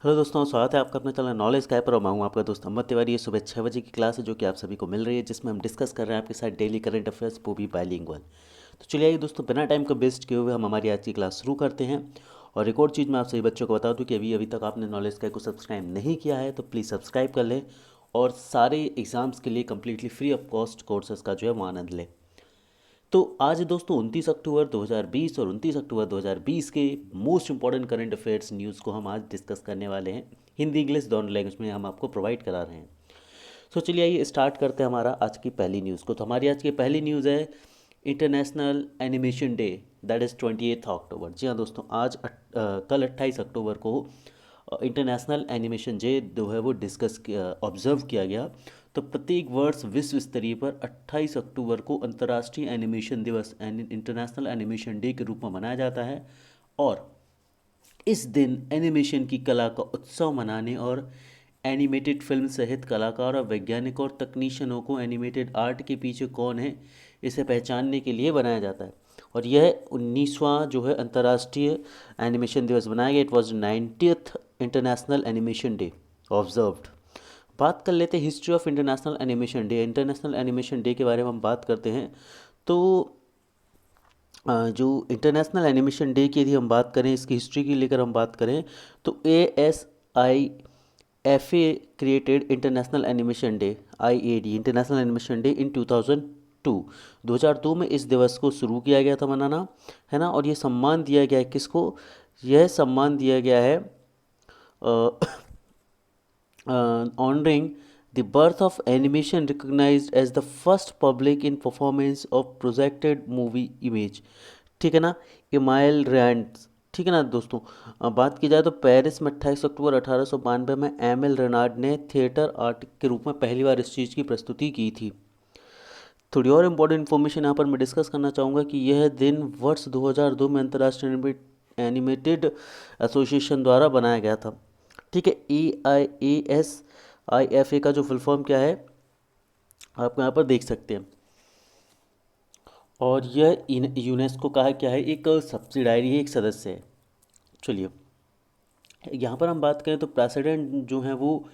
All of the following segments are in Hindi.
हेलो दोस्तों, स्वागत है आपका अपने चैनल नॉलेज का पर। मैं हूं आपका दोस्त अहमद तिवारी। ये सुबह 6 बजे की क्लास है जो कि आप सभी को मिल रही है, जिसमें हम डिस्कस कर रहे हैं आपके साथ डेली करंट अफेयर्स, वो भी बाइलिंगुअल। तो चलिए आइए दोस्तों, बिना टाइम को वेस्ट किए हुए हम हमारी आज की क्लास शुरू करते हैं। और एक और चीज़ मैं आप सभी बच्चों को बता दूं कि अभी तक आपने नॉलेज का को सब्सक्राइब नहीं किया है तो प्लीज़ सब्सक्राइब कर लें और सारे एग्ज़ाम्स के लिए completely free of cost courses का जो है वो आनंद लें। तो आज दोस्तों 29 अक्टूबर 2020 और 29 अक्टूबर 2020 के most important current affairs news को हम आज डिस्कस करने वाले हैं। हिंदी इंग्लिश दोनों लैंग्वेज में हम आपको प्रोवाइड करा रहे हैं। सो चलिए आइए स्टार्ट करते हैं हमारा आज की पहली न्यूज़ को। तो हमारी आज की पहली न्यूज़ है international animation day, that is 28 अक्टूबर। जी हाँ दोस्तों, कल 28 अक्टूबर को इंटरनेशनल एनिमेशन डे जो है वो ऑब्जर्व किया गया। तो प्रत्येक वर्ष विश्व स्तरीय पर 28 अक्टूबर को अंतर्राष्ट्रीय एनिमेशन दिवस इंटरनेशनल एनिमेशन डे के रूप में मनाया जाता है। और इस दिन एनिमेशन की कला का उत्सव मनाने और एनिमेटेड फिल्म सहित कलाकार और वैज्ञानिकों और तकनीशियनों को एनिमेटेड आर्ट के पीछे कौन है इसे पहचानने के लिए बनाया जाता है। और यह 19वां जो है अंतर्राष्ट्रीय एनिमेशन दिवस बनाया गया। It was 90th international animation day observed. बात कर लेते हैं history of international animation day. International animation day के बारे में हम बात करते हैं तो जो इंटरनेशनल एनिमेशन डे की यदि हम बात करें, इसकी हिस्ट्री की लेकर हम बात करें तो ASIFA created international animation day, IAD international animation day in 2002 में इस दिवस को शुरू किया गया था मनाना, है ना। और ये सम्मान दिया गया है किसको? यह सम्मान दिया गया है honoring the birth of animation recognized as the first public in performance of projected movie image। ठीक है ना, इमाइल रैंड। ठीक है ना दोस्तों, बात की जाए तो पेरिस में 28 अक्टूबर 1892 में एम एल रेनार्ड ने थिएटर आर्ट के रूप में पहली बार इस चीज़ की प्रस्तुति की थी। थोड़ी और इम्पोर्टेंट इन्फॉर्मेशन यहाँ पर मैं डिस्कस करना चाहूँगा कि यह दिन वर्ष 2002 में अंतर्राष्ट्रीय एनिमेटेड एसोसिएशन द्वारा बनाया गया था। ठीक है, ASIFA का जो फुल फॉर्म क्या है आप यहाँ पर देख सकते हैं। और यह यूनेस्को का है, क्या है, एक सब्सिडायरी है, एक सदस्य है। चलिए यहाँ पर हम बात करें तो प्रेसिडेंट जो हैं वो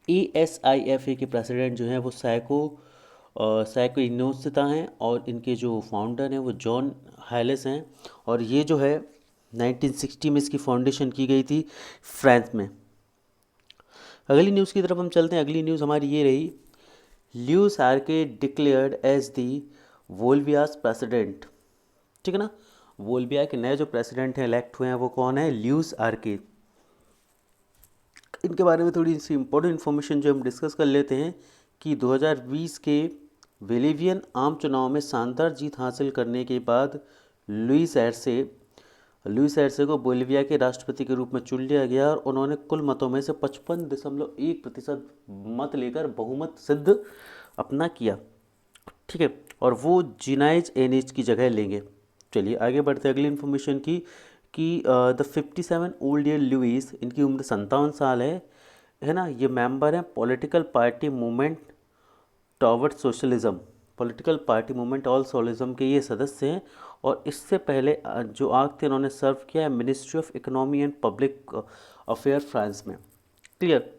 ASIFA के प्रेसिडेंट जो हैं वो सैको इनोसिता हैं और इनके जो फाउंडर हैं वो जॉन हाइलेस हैं। और ये जो है 1960 में इसकी फाउंडेशन की गई थी फ्रांस में। अगली न्यूज़ की तरफ हम चलते हैं। अगली न्यूज़ हमारी ये रही, Luis Arce declared as the Bolivia's president. ठीक है ना, वोल्विया के नए जो प्रेसिडेंट हैं इलेक्ट हुए हैं वो कौन है? ल्यूइस आर्के। इनके बारे में थोड़ी सी इंपॉर्टेंट इन्फॉर्मेशन जो हम डिस्कस कर लेते हैं कि 2020 के बोलिवियन आम चुनाव में शानदार जीत हासिल करने के बाद लुइस एर्से को बोलिविया के राष्ट्रपति के रूप में चुन लिया गया और उन्होंने कुल मतों में से 55.1% मत लेकर बहुमत सिद्ध अपना किया। ठीक है, और वो जीनाइज एनिज की जगह लेंगे। चलिए आगे बढ़ते अगली इन्फॉर्मेशन की कि द 57 ओल्ड ईयर लुइस, इनकी उम्र 57 साल है ना। ये मेंबर हैं political party movement toward socialism, political party movement all socialism के ये सदस्य हैं। और इससे पहले जो आग थे उन्होंने सर्व किया है ministry of economy and public affair France में। क्लियर,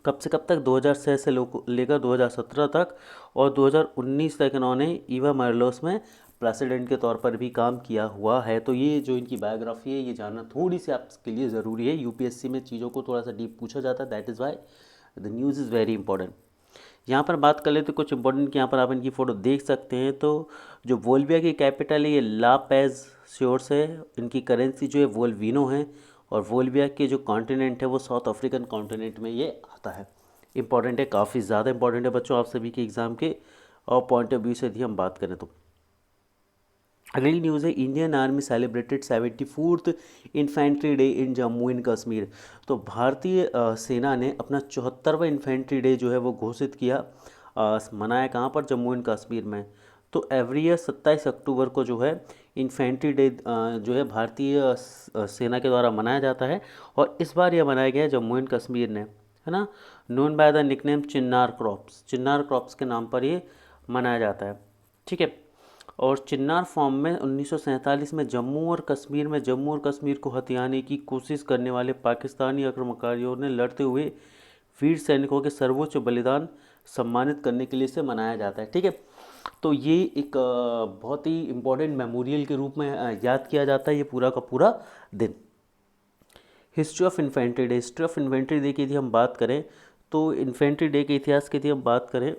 कब से कब तक? 2006 से लेकर 2017 तक, और 2019 तक इन्होंने ईवा मोरेलोस में प्रेसिडेंट के तौर पर भी काम किया हुआ है। तो ये जो इनकी बायोग्राफी है ये जानना थोड़ी सी आपके लिए ज़रूरी है। यूपीएससी में चीज़ों को थोड़ा सा डीप पूछा जाता है, that is why the news is very important. यहाँ पर बात कर ले तो कुछ इंपॉर्टेंट कि यहाँ पर आप इनकी फ़ोटो देख सकते हैं। तो जो वोल्विया की कैपिटल है ये ला पैज श्योर्स है। इनकी करेंसी जो है वोल्विनो है। और वोल्विया के जो कॉन्टिनेंट है वो साउथ अफ्रीकन कॉन्टिनेंट में ये आता है। इंपॉर्टेंट है, काफ़ी ज़्यादा इंपॉर्टेंट है बच्चों आप सभी के एग्ज़ाम के और पॉइंट ऑफ व्यू से यदि हम बात करें तो। अगली न्यूज़ है, Indian army celebrated 74th infantry day in Jammu and Kashmir. तो भारतीय सेना ने अपना 74वां इन्फेंट्री डे जो है वो घोषित किया, मनाया कहाँ पर? जम्मू एंड कश्मीर में। तो एवरी ईयर 27 अक्टूबर को जो है इन्फेंट्री डे जो है भारतीय सेना के द्वारा मनाया जाता है। और इस बार यह मनाया गया है जम्मू एंड कश्मीर ने, है ना। Known by the nickname Chinnar crops, Chinnar crops के नाम पर ये मनाया जाता है। ठीक है, और चिन्नार फॉर्म में 1947 में जम्मू और कश्मीर को हथियाने की कोशिश करने वाले पाकिस्तानी आक्रमणकारियों ने लड़ते हुए वीर सैनिकों के सर्वोच्च बलिदान सम्मानित करने के लिए इसे मनाया जाता है। ठीक है, तो ये एक बहुत ही इम्पोर्टेंट मेमोरियल के रूप में याद किया जाता है ये पूरा का पूरा दिन। हिस्ट्री ऑफ इन्फेंट्री डे की यदि हम बात करें तो इन्फेंट्री डे के इतिहास की यदि हम बात करें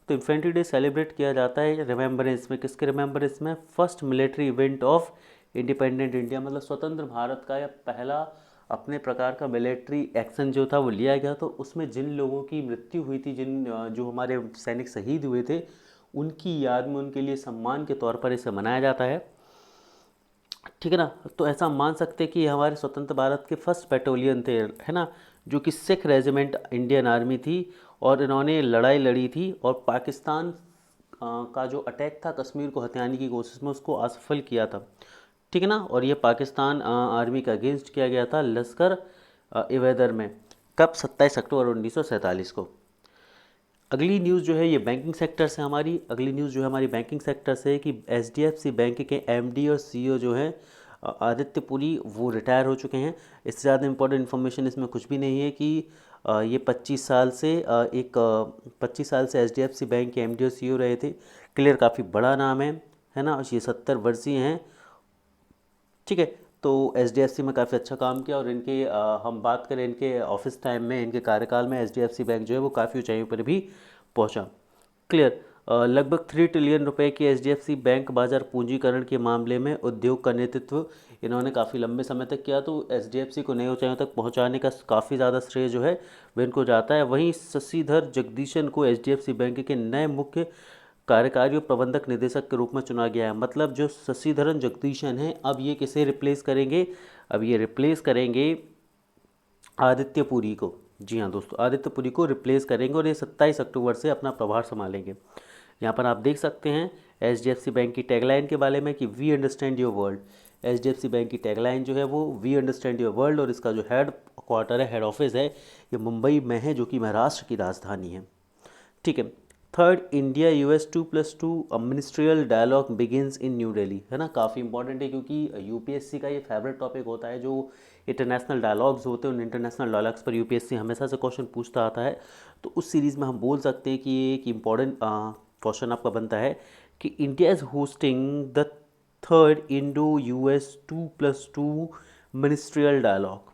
तो इन्फेंट्री डे सेलिब्रेट किया जाता है रिमेम्बरेंस में, किसके रिमेम्बरेंस में? First military event of independent India, मतलब स्वतंत्र भारत का यह पहला अपने प्रकार का मिलिट्री एक्शन जो था वो लिया गया। तो उसमें जिन लोगों की मृत्यु हुई थी, जो हमारे सैनिक शहीद हुए थे, उनकी याद में, उनके लिए सम्मान के तौर पर इसे मनाया जाता है। ठीक है ना, तो ऐसा मान सकते हैं कि ये हमारे स्वतंत्र भारत के फर्स्ट बैटालियन थे, है ना, जो कि सिख रेजिमेंट इंडियन आर्मी थी, और इन्होंने लड़ाई लड़ी थी और पाकिस्तान का जो अटैक था कश्मीर को हथियाने की कोशिश में, उसको असफल किया था। ठीक है ना, और ये पाकिस्तान आर्मी का अगेंस्ट किया गया था लश्कर इवेदर में, कब? 27 अक्टूबर 1947 को। अगली न्यूज़ जो है ये बैंकिंग सेक्टर से हमारी, अगली न्यूज़ जो है हमारी बैंकिंग सेक्टर से है कि एचडीएफसी बैंक के एमडी और सीईओ जो हैं आदित्य पुरी, वो रिटायर हो चुके हैं। इससे ज़्यादा इंपॉर्टेंट इन्फॉर्मेशन इसमें कुछ भी नहीं है कि ये 25 साल से 25 साल से एचडीएफसी बैंक के एमडी और सीईओ रहे थे। क्लियर, काफ़ी बड़ा नाम है ना, और ये 70 वर्षीय हैं। ठीक है, तो एचडीएफसी में काफ़ी अच्छा काम किया, और इनके हम बात करें इनके ऑफिस टाइम में, इनके कार्यकाल में एचडीएफसी बैंक जो है वो काफ़ी ऊंचाइयों पर भी पहुंचा। क्लियर, लगभग 3 ट्रिलियन रुपए की एचडीएफसी बैंक बाजार पूंजीकरण के मामले में उद्योग का नेतृत्व इन्होंने काफ़ी लंबे समय तक किया। तो एचडीएफसी को नई ऊंचाइयों तक पहुंचाने का काफ़ी ज़्यादा श्रेय जो है वह इनको जाता है। वहीं शशिधर जगदीशन को एचडीएफसी बैंक के नए मुख्य कार्यकारी और प्रबंधक निदेशक के रूप में चुना गया है। मतलब जो शशिधरन जगदीशन हैं, अब ये किसे रिप्लेस करेंगे? अब ये रिप्लेस करेंगे आदित्य पुरी को। जी हाँ दोस्तों, आदित्य पुरी को रिप्लेस करेंगे, और ये 27 अक्टूबर से अपना प्रभार संभालेंगे। यहाँ पर आप देख सकते हैं एचडीएफसी बैंक की टैगलाइन के बारे में कि we understand your world. HDFC bank की टैगलाइन जो है वो वी अंडरस्टैंड योर वर्ल्ड, और इसका जो हेड क्वार्टर है, हेड ऑफिस है, ये मुंबई में है, जो कि महाराष्ट्र की राजधानी है। ठीक है, third, India US 2+2 ministerial dialogue begins in New Delhi, है ना, काफ़ी इंपॉर्टेंट है क्योंकि यूपीएससी का ये फेवरेट टॉपिक होता है। जो इंटरनेशनल डायलॉग्स होते हैं, उन इंटरनेशनल डायलॉग्स पर यूपीएससी हमेशा से क्वेश्चन पूछता आता है। तो उस सीरीज़ में हम बोल सकते हैं कि ये एक इम्पॉर्टेंट क्वेश्चन आपका बनता है कि India is hosting the third Indo US 2+2 ministerial dialogue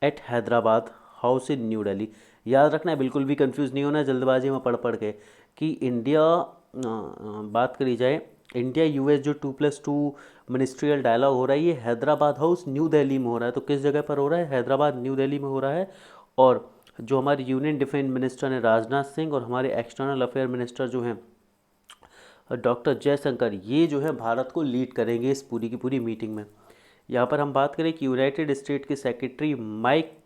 at Hyderabad house in New Delhi. याद रखना है, बिल्कुल भी कंफ्यूज नहीं होना है जल्दबाजी में पढ़ के कि इंडिया बात करी जाए, इंडिया यूएस जो 2+2 मिनिस्ट्रियल डायलॉग हो रहा है, ये हैदराबाद हाउस न्यू दिल्ली में हो रहा है। तो किस जगह पर हो रहा है? हैदराबाद न्यू दिल्ली में हो रहा है। और जो हमारे यूनियन डिफेंस मिनिस्टर हैं राजनाथ सिंह, और हमारे एक्सटर्नल अफेयर मिनिस्टर जो हैं डॉक्टर जयशंकर, ये जो है भारत को लीड करेंगे इस पूरी की पूरी मीटिंग में। यहाँ पर हम बात करें कि यूनाइटेड स्टेट के सेक्रेटरी माइक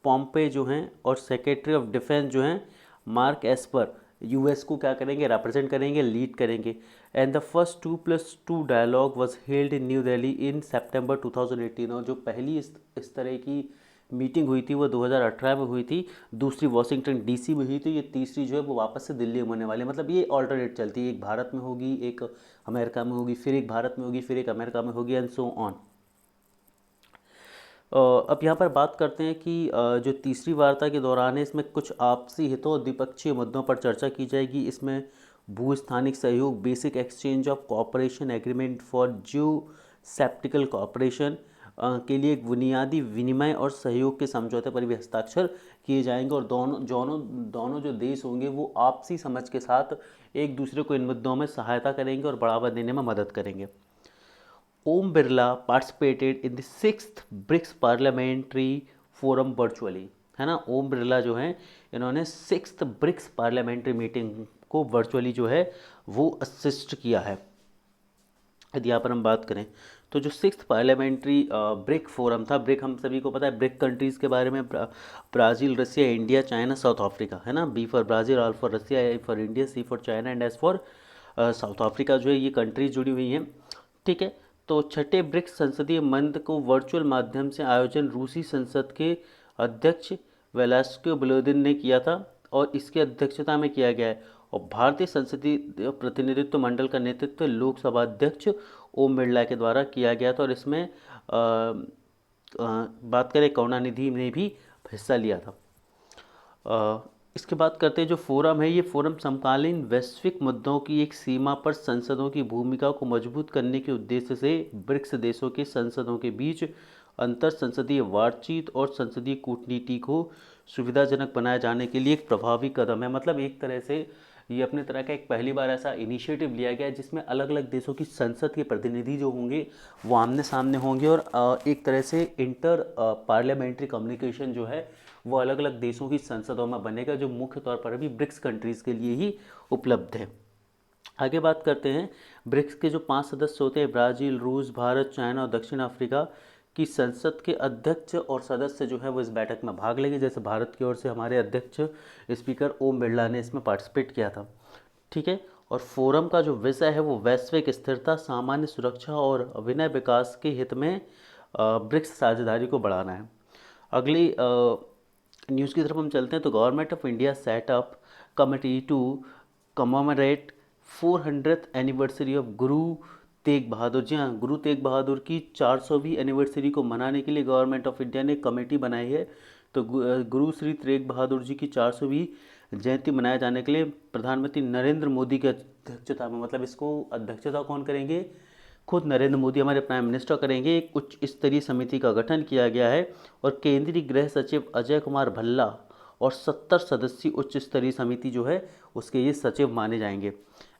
पॉम्पे जो हैं और सेक्रेटरी ऑफ डिफेंस जो हैं मार्क एस्पर, यूएस को क्या करेंगे? रिप्रेजेंट करेंगे, लीड करेंगे। And the first 2+2 dialogue was held in New Delhi in September 2018, और जो पहली इस तरह की मीटिंग हुई थी वो 2018 में हुई थी, दूसरी वाशिंगटन डीसी में हुई थी, ये तीसरी जो है वो वापस से दिल्ली में होने वाली है। मतलब ये ऑल्टरनेट चलती है, एक भारत में होगी, एक अमेरिका में होगी, फिर एक भारत में होगी, फिर एक अमेरिका में होगी, एंड सो ऑन। अब यहाँ पर बात करते हैं कि जो तीसरी वार्ता के दौरान है, इसमें कुछ आपसी हितों और द्विपक्षीय मुद्दों पर चर्चा की जाएगी। इसमें भू स्थानिक सहयोग, basic exchange of cooperation agreement for geospatial cooperation के लिए एक बुनियादी विनिमय और सहयोग के समझौते पर भी हस्ताक्षर किए जाएंगे, और दोनों जो देश होंगे वो आपसी समझ के साथ एक दूसरे को इन मुद्दों में सहायता करेंगे और बढ़ावा देने में मदद करेंगे। Om Birla participated in the 6th BRICS parliamentary forum virtually, है ना। ओम बिरला जो हैं इन्होंने 6th ब्रिक्स पार्लियामेंट्री मीटिंग को वर्चुअली जो है वो असिस्ट किया है। यदि यहाँ पर हम बात करें तो जो 6th पार्लियामेंट्री ब्रिक फोरम था, ब्रिक हम सभी को पता है, ब्रिक कंट्रीज़ के बारे में Brazil, Russia, India, China, South Africa, है ना। B for Brazil, R for Russia, A for India, C for China, and S for South Africa, जो है ये कंट्रीज जुड़ी हुई हैं। ठीक है, तो छठे ब्रिक्स संसदीय मंच को वर्चुअल माध्यम से आयोजन रूसी संसद के अध्यक्ष वेलास्को वोलोदिन ने किया था, और इसकी अध्यक्षता में किया गया है। और भारतीय संसदीय प्रतिनिधित्व मंडल का नेतृत्व लोकसभा अध्यक्ष ओम बिरला के द्वारा किया गया था। और इसमें बात करें करुणानिधि ने भी हिस्सा लिया था। इसके बाद करते हैं जो फोरम है, ये फोरम समकालीन वैश्विक मुद्दों की एक सीमा पर संसदों की भूमिका को मजबूत करने के उद्देश्य से ब्रिक्स देशों के संसदों के बीच अंतर संसदीय बातचीत और संसदीय कूटनीति को सुविधाजनक बनाए जाने के लिए एक प्रभावी कदम है। मतलब एक तरह से ये अपने तरह का एक पहली बार ऐसा इनिशिएटिव लिया गया है जिसमें अलग अलग देशों की संसद के प्रतिनिधि जो होंगे वो आमने सामने होंगे और एक तरह से इंटर पार्लियामेंट्री कम्युनिकेशन जो है वो अलग अलग देशों की संसदों में बनेगा, जो मुख्य तौर पर अभी ब्रिक्स कंट्रीज़ के लिए ही उपलब्ध है। आगे बात करते हैं ब्रिक्स के जो 5 सदस्य होते हैं, ब्राज़ील, रूस, भारत, चाइना और दक्षिण अफ्रीका की संसद के अध्यक्ष और सदस्य जो है वो इस बैठक में भाग लेंगे। जैसे भारत की ओर से हमारे अध्यक्ष स्पीकर ओम बिरला ने इसमें पार्टिसिपेट किया था। ठीक है। और फोरम का जो विषय है वो वैश्विक स्थिरता, सामान्य सुरक्षा और विनय विकास के हित में ब्रिक्स साझेदारी को बढ़ाना है। अगली न्यूज़ की तरफ हम चलते हैं तो government of India set up committee to commemorate 400th anniversary of Guru Tegh बहादुर। जी हाँ, गुरु तेग बहादुर की 400वीं एनिवर्सरी को मनाने के लिए गवर्नमेंट ऑफ इंडिया ने कमेटी बनाई है। तो गुरु श्री तेग बहादुर जी की 400वीं जयंती मनाए जाने के लिए प्रधानमंत्री नरेंद्र मोदी की अध्यक्षता में, मतलब इसको अध्यक्षता कौन करेंगे, खुद नरेंद्र मोदी हमारे प्राइम मिनिस्टर करेंगे। एक उच्च स्तरीय समिति का गठन किया गया है और केंद्रीय गृह सचिव अजय कुमार भल्ला और 70 सदस्यीय उच्च स्तरीय समिति जो है उसके ये सचिव माने जाएंगे।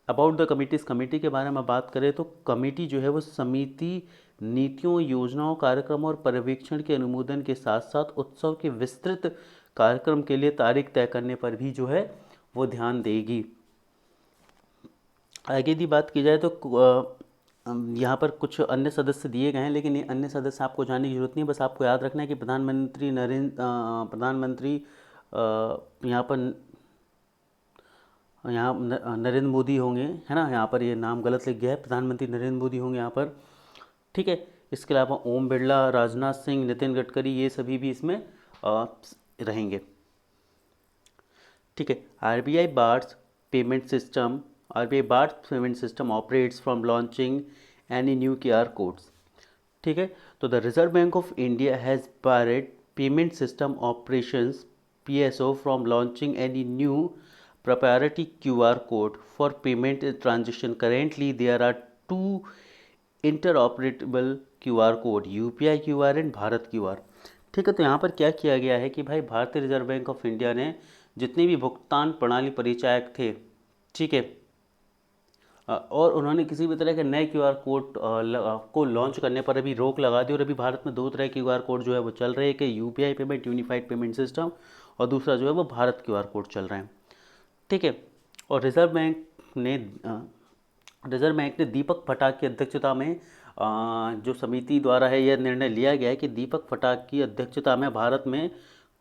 अबाउट द कमिटी, इस कमेटी के बारे में बात करें तो कमेटी जो है वो समिति नीतियों, योजनाओं, कार्यक्रमों और पर्यवेक्षण के अनुमोदन के साथ साथ उत्सव के विस्तृत कार्यक्रम के लिए तारीख तय करने पर भी जो है वो ध्यान देगी। आगे यदि बात की जाए तो यहाँ पर कुछ अन्य सदस्य दिए गए हैं, लेकिन ये अन्य सदस्य आपको जानने की जरूरत नहीं है। बस आपको याद रखना है कि प्रधानमंत्री यहाँ नरेंद्र मोदी होंगे, है ना। यहाँ पर ये नाम गलत लिख गया है, प्रधानमंत्री नरेंद्र मोदी होंगे यहाँ पर। ठीक है। इसके अलावा ओम बिरला, राजनाथ सिंह, नितिन गडकरी, ये सभी भी इसमें रहेंगे। ठीक है। RBI bars payment system operates from launching any new QR codes. ठीक है। तो the Reserve Bank of India has barred payment system operations PSO from launching any new proprietary QR code for payment transaction. Currently there are 2 interoperable QR code, UPI QR and Bharat QR। ठीक है। तो यहाँ पर क्या किया गया है कि भाई भारतीय रिजर्व बैंक ऑफ इंडिया ने जितने भी भुगतान प्रणाली परिचायक थे, ठीक है, और उन्होंने किसी भी तरह के नए QR कोड को लॉन्च करने पर अभी रोक लगा दी। और अभी भारत में 2 तरह के QR कोड जो है वो चल रहे हैं कि UPI payment, unified payment system, और दूसरा जो है वो भारत QR कोड चल रहे हैं। ठीक है। और रिजर्व बैंक ने दीपक फटाक की अध्यक्षता में जो समिति द्वारा है यह निर्णय लिया गया है कि दीपक फटाक की अध्यक्षता में भारत में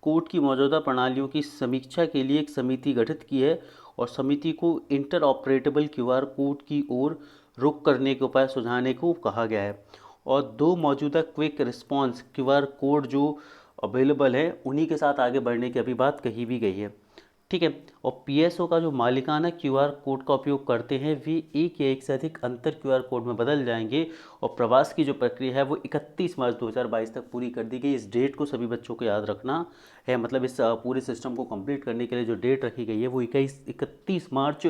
कोड की मौजूदा प्रणालियों की समीक्षा के लिए एक समिति गठित की है और समिति को इंटर ऑपरेटेबल QR कोड की ओर रुख करने के उपाय सुझाने को कहा गया है। और 2 मौजूदा क्विक रिस्पॉन्स QR कोड जो अवेलेबल है उन्हीं के साथ आगे बढ़ने की अभी बात कही भी गई है। ठीक है। और PSO का जो मालिकाना QR कोड का उपयोग करते हैं वे एक या एक से अधिक अंतर QR कोड में बदल जाएंगे। और प्रवास की जो प्रक्रिया है वो 31 मार्च 2022 तक पूरी कर दी गई। इस डेट को सभी बच्चों को याद रखना है। मतलब इस पूरे सिस्टम को कंप्लीट करने के लिए जो डेट रखी गई है वो 31 मार्च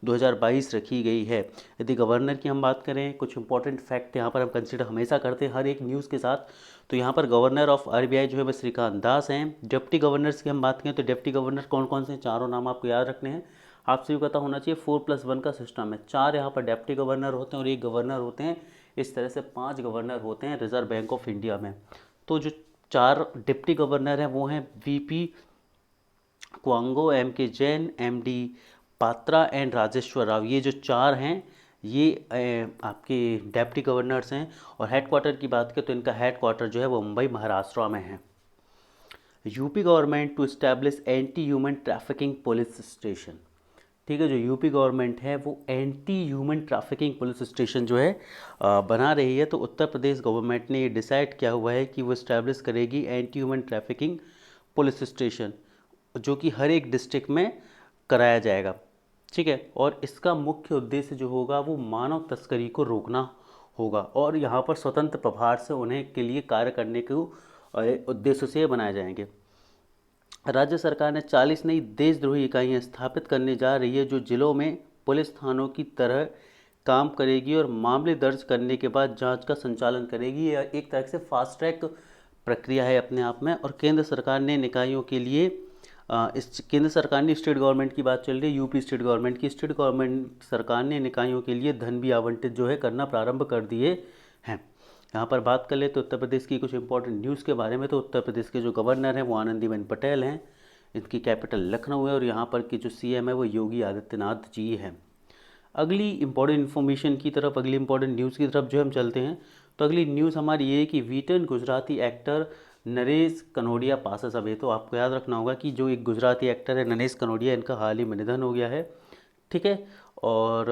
2022 रखी गई है। यदि गवर्नर की हम बात करें, कुछ इंपॉर्टेंट फैक्ट यहाँ पर हम कंसिडर हमेशा करते हैं हर एक न्यूज़ के साथ। तो यहाँ पर गवर्नर ऑफ RBI जो है वो श्रीकांत दास हैं। डिप्टी गवर्नर्स की हम बात करें तो डिप्टी गवर्नर कौन कौन से हैं, चारों नाम आपको याद रखने हैं। आपसे भी पता होना चाहिए 4+1 का सिस्टम है। 4 यहाँ पर डिप्टी गवर्नर होते हैं और 1 गवर्नर होते हैं। इस तरह से 5 गवर्नर होते हैं रिजर्व बैंक ऑफ इंडिया में। तो जो 4 डिप्टी गवर्नर हैं वो हैं VP क्वांगो, MK Jain, MD Patra and Rajeshwar Rao. ये जो 4 हैं ये आपके डेप्टी गवर्नर्स हैं। और हेडक्वार्टर की बात करें तो इनका हेडक्वार्टर जो है वो मुंबई महाराष्ट्र में है। UP government to establish anti human trafficking police station. ठीक है। जो यूपी गवर्नमेंट है वो anti human trafficking police station जो है बना रही है। तो उत्तर प्रदेश गवर्नमेंट ने ये डिसाइड किया हुआ है कि वो इस्टेब्लिश करेगी anti human trafficking police station, जो कि हर एक डिस्ट्रिक्ट में कराया जाएगा। ठीक है। और इसका मुख्य उद्देश्य जो होगा वो मानव तस्करी को रोकना होगा, और यहाँ पर स्वतंत्र प्रभार से उन्हें के लिए कार्य करने के उद्देश्य से ये बनाए जाएंगे। राज्य सरकार ने 40 नई देशद्रोही इकाइयाँ स्थापित करने जा रही है, जो जिलों में पुलिस थानों की तरह काम करेगी और मामले दर्ज करने के बाद जांच का संचालन करेगी। यह एक तरह से फास्ट ट्रैक प्रक्रिया है अपने आप में। और केंद्र सरकार ने निकायों के लिए केंद्र सरकार ने स्टेट गवर्नमेंट की बात चल रही है, यूपी स्टेट गवर्नमेंट की, स्टेट गवर्नमेंट सरकार ने निकायों के लिए धन भी आवंटित जो है करना प्रारंभ कर दिए हैं। यहाँ पर बात कर ले तो उत्तर प्रदेश की कुछ इंपॉर्टेंट न्यूज़ के बारे में, तो उत्तर प्रदेश के जो गवर्नर हैं वो आनंदीबेन पटेल हैं, इनकी कैपिटल लखनऊ है, और यहाँ पर की जो सीएम है वो योगी आदित्यनाथ जी हैं। अगली इंपॉर्टेंट इन्फॉर्मेशन की तरफ, अगली इंपॉर्टेंट न्यूज़ की तरफ जो हम चलते हैं, तो अगली न्यूज़ हमारी ये है कि veteran Gujarati actor Naresh Kanodia passes away. तो आपको याद रखना होगा कि जो एक गुजराती एक्टर है नरेश कनोडिया, इनका हाल ही में निधन हो गया है, ठीक है। और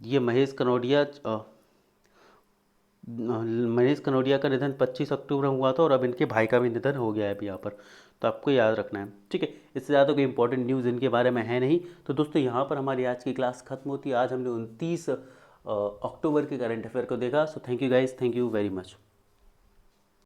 ये महेश कनोडिया का निधन 25 अक्टूबर हुआ था, और अब इनके भाई का भी निधन हो गया है अभी यहाँ पर, तो आपको याद रखना है, ठीक है। इससे ज़्यादा कोई इंपॉर्टेंट न्यूज़ इनके बारे में है नहीं। तो दोस्तों यहाँ पर हमारी आज की क्लास खत्म होती है। आज हमने 29 अक्टूबर के करंट अफेयर को देखा। So thank you guys, thank you very much.